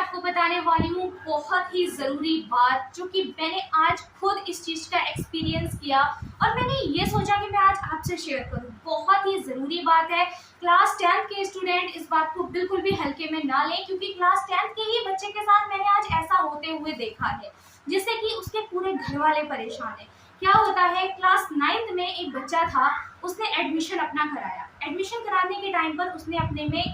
आपको बताने वाली हूँ बहुत ही ज़रूरी बात, जो कि मैंने आज खुद इस चीज़ का एक्सपीरियंस किया और मैंने ये सोचा कि मैं आज आपसे शेयर करूँ। बहुत ही ज़रूरी बात है। क्लास 10 के स्टूडेंट इस बात को बिल्कुल भी हल्के में ना लें, क्योंकि क्लास 10 के ही बच्चे के साथ मैंने आज ऐसा होते हुए देखा है, जिससे कि उसके पूरे घर वाले परेशान हैं। क्या होता है, क्लास 9th में एक बच्चा था, उसने एडमिशन अपना कराया। एडमिशन कराने के टाइम पर उसने अपने में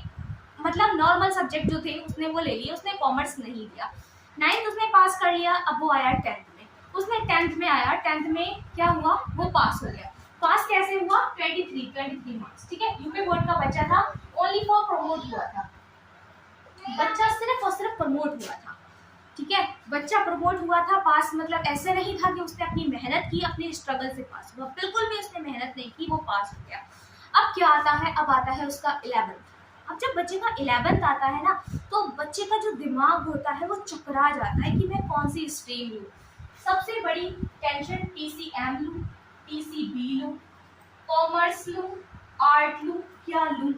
मतलब नॉर्मल सब्जेक्ट जो थे उसने वो ले लिए, उसने कॉमर्स नहीं लिया। 9th उसने पास कर लिया, अब वो आया 10th में। उसने 10th में आया, 10th में क्या हुआ, वो पास हो गया। पास कैसे हुआ, 23 मार्क्स, ठीक है। यूपी बोर्ड का बच्चा था, ओनली फॉर प्रमोट हुआ था, बच्चा सिर्फ और सिर्फ प्रमोट हुआ था, ठीक है। बच्चा प्रमोट हुआ था, पास मतलब ऐसे नहीं था कि उसने अपनी मेहनत की, अपनी स्ट्रगल से पास हुआ, बिल्कुल भी उसने मेहनत नहीं की, वो पास हो गया। अब क्या आता है, अब आता है उसका 11th। अब जब बच्चे का 11th आता है ना, तो बच्चे का जो दिमाग होता है वो चकरा जाता है कि मैं कौन सी स्ट्रीम लूँ। सबसे बड़ी टेंशन, पीसीएम लूँ, पीसीबी लूँ, कॉमर्स लूँ, आर्ट लूँ, क्या लूँ,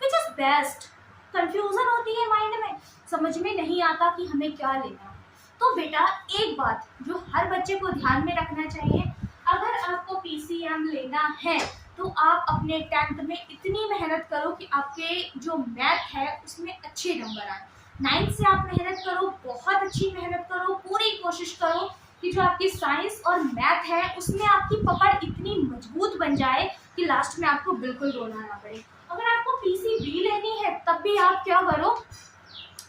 विच इज बेस्ट। कंफ्यूजन होती है माइंड में, समझ में नहीं आता कि हमें क्या लेना है। तो बेटा एक बात जो हर बच्चे को ध्यान में रखना चाहिए, अगर आपको पीसीएम लेना है तो आप अपने 10th में इतनी मेहनत करो कि आपके जो मैथ है उसमें अच्छे नंबर आए। 9th से आप मेहनत करो, बहुत अच्छी मेहनत करो, पूरी कोशिश करो कि जो आपकी साइंस और मैथ है उसमें आपकी पकड़ इतनी मजबूत बन जाए कि लास्ट में आपको बिल्कुल रोना ना पड़े। अगर आपको पीसीबी लेनी है तब भी आप क्या करो,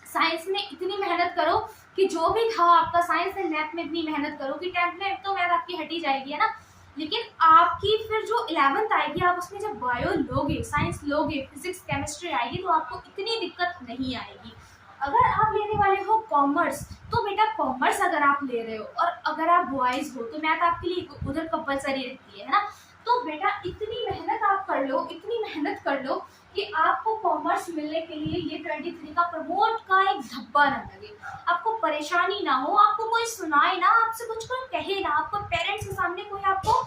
साइंस में इतनी मेहनत करो कि जो भी था आपका साइंस एंड मैथ में इतनी मेहनत करो कि 10th में तो मैथ आपकी हटी जाएगी, है ना। लेकिन आपकी फिर जो 11th आएगी, आप उसमें जब बायो लोगे, साइंस लोगे, फिजिक्स केमिस्ट्री आएगी, तो आपको इतनी दिक्कत नहीं आएगी। अगर आप लेने वाले हो कॉमर्स, तो बेटा कॉमर्स अगर आप ले रहे हो और अगर आप बॉयज हो तो मैथ आपके लिए उधर कंपलसरी रहती है ना। तो बेटा इतनी मेहनत आप कर लो, इतनी मेहनत कर लो कि आपको कॉमर्स मिलने के लिए ये 23 का प्रमोट का एक धब्बा ना लगे, आपको परेशानी ना हो, आपको कोई सुनाए ना, आपसे कुछ कोई कहे ना, आपको पेरेंट्स के सामने कोई आपको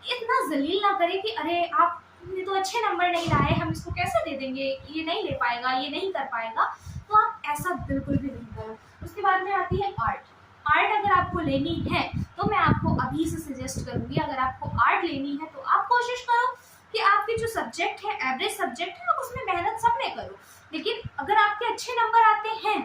इतना जलील ना करे कि अरे आपने तो अच्छे नंबर नहीं लाए, हम इसको कैसे दे देंगे, ये नहीं ले पाएगा, ये नहीं कर पाएगा। तो आप ऐसा बिल्कुल भी नहीं करो। उसके बाद में आती है आर्ट। आर्ट अगर आपको लेनी है तो मैं आपको अभी से सजेस्ट करूंगी, अगर आपको आर्ट लेनी है तो आप कोशिश करो कि आपके जो सब्जेक्ट है, एवरेज सब्जेक्ट है, आप उसमें मेहनत सब में करो। लेकिन अगर आपके अच्छे नंबर आते हैं,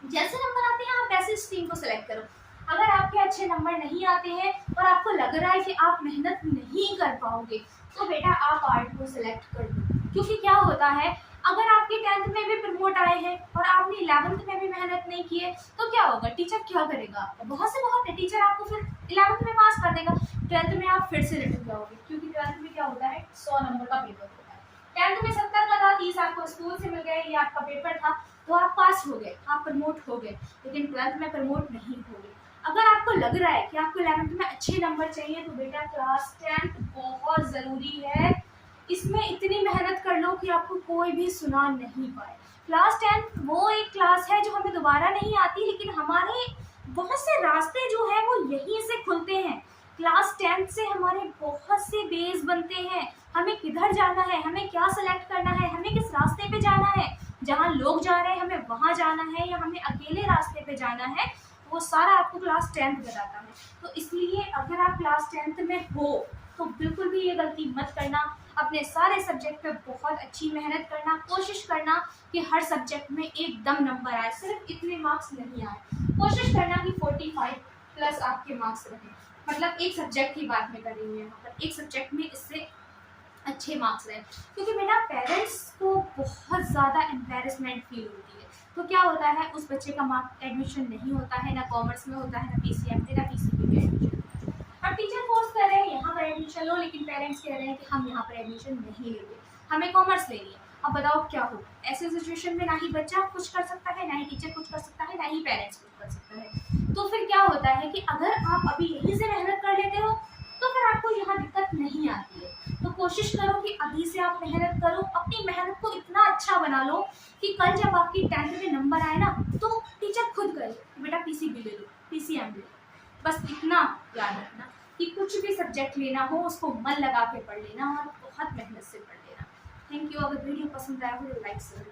जैसे नंबर आते हैं आप वैसे स्ट्रीम को सिलेक्ट करो। अगर आपके अच्छे नंबर नहीं आते हैं और आपको लग रहा है कि आप मेहनत नहीं कर पाओगे, तो बेटा आप आर्ट को सिलेक्ट कर दो। क्योंकि क्या होता है, अगर आपके 10th में भी प्रमोट आए हैं और आपने 11th में भी मेहनत नहीं की है, तो क्या होगा, टीचर क्या करेगा, बहुत से बहुत है, टीचर आपको फिर 11th में पास कर देगा, 12th में आप फिर से रिटर्न जाओगे। क्योंकि 12th में क्या होता है, 100 नंबर का पेपर होता है। 10th में 70 का था, 30 आपको स्कूल से मिल गए, ये आपका पेपर था, तो आप पास हो गए, आप प्रमोट हो गए। लेकिन 12th में प्रमोट नहीं हो गए। अगर आपको लग रहा है कि आपको 11th में अच्छे नंबर चाहिए, तो बेटा क्लास 10 बहुत ज़रूरी है। इसमें इतनी मेहनत कर लो कि आपको कोई भी सुना नहीं पाए। क्लास 10 वो एक क्लास है जो हमें दोबारा नहीं आती, लेकिन हमारे बहुत से रास्ते जो हैं वो यहीं से खुलते हैं। क्लास 10 से हमारे बहुत से बेस बनते हैं, हमें किधर जाना है, हमें क्या सेलेक्ट करना है, हमें किस रास्ते पे जाना है, जहाँ लोग जा रहे हैं हमें वहाँ जाना है या हमें अकेले रास्ते पे जाना है, वो सारा आपको क्लास 10 बताता है। तो इसलिए अगर आप क्लास 10 में हो तो बिल्कुल भी ये गलती मत करना, अपने सारे सब्जेक्ट पे बहुत अच्छी मेहनत करना, कोशिश करना कि हर सब्जेक्ट में एकदम नंबर आए, सिर्फ इतने मार्क्स नहीं आए, कोशिश करना कि 45 प्लस आपके मार्क्स रहे। मतलब एक सब्जेक्ट की बात मैं कर रही हूँ यहाँ पर, एक सब्जेक्ट में इससे अच्छे मार्क्स रहे। क्योंकि बेटा पेरेंट्स को बहुत ज़्यादा एम्बेरसमेंट फील होती है। तो क्या होता है, उस बच्चे का मार्क एडमिशन नहीं होता है, ना कॉमर्स में होता है, ना पीसीएम में, ना पीसीबी में एडमिशन होता है। अब टीचर फोर्स कर रहे हैं यहाँ पर एडमिशन लो, लेकिन पेरेंट्स कह रहे हैं कि हम यहाँ पर एडमिशन नहीं लेंगे, हमें कॉमर्स लेनी है। अब बताओ क्या हो, ऐसे सिचुएशन में ना ही बच्चा कुछ कर सकता है, ना ही टीचर कुछ कर सकता है, ना ही पेरेंट्स कुछ कर सकता है। तो फिर क्या होता है कि अगर आप अभी यहीं से मेहनत कर लेते हो तो फिर आपको यहाँ दिक्कत नहीं आती है। तो कोशिश करो कि अभी से आप मेहनत करो, अपनी मेहनत को इतना अच्छा बना लो कि कल जब आपकी 10th में नंबर आए ना, तो टीचर खुद करे बेटा पीसीबी ले लो, पीसीएम ले लो। बस इतना याद रखना कि कुछ भी सब्जेक्ट लेना हो उसको मन लगा के पढ़ लेना और बहुत मेहनत से पढ़ लेना। Thank you. अगर वीडियो पसंद आया हो तो लाइक करो।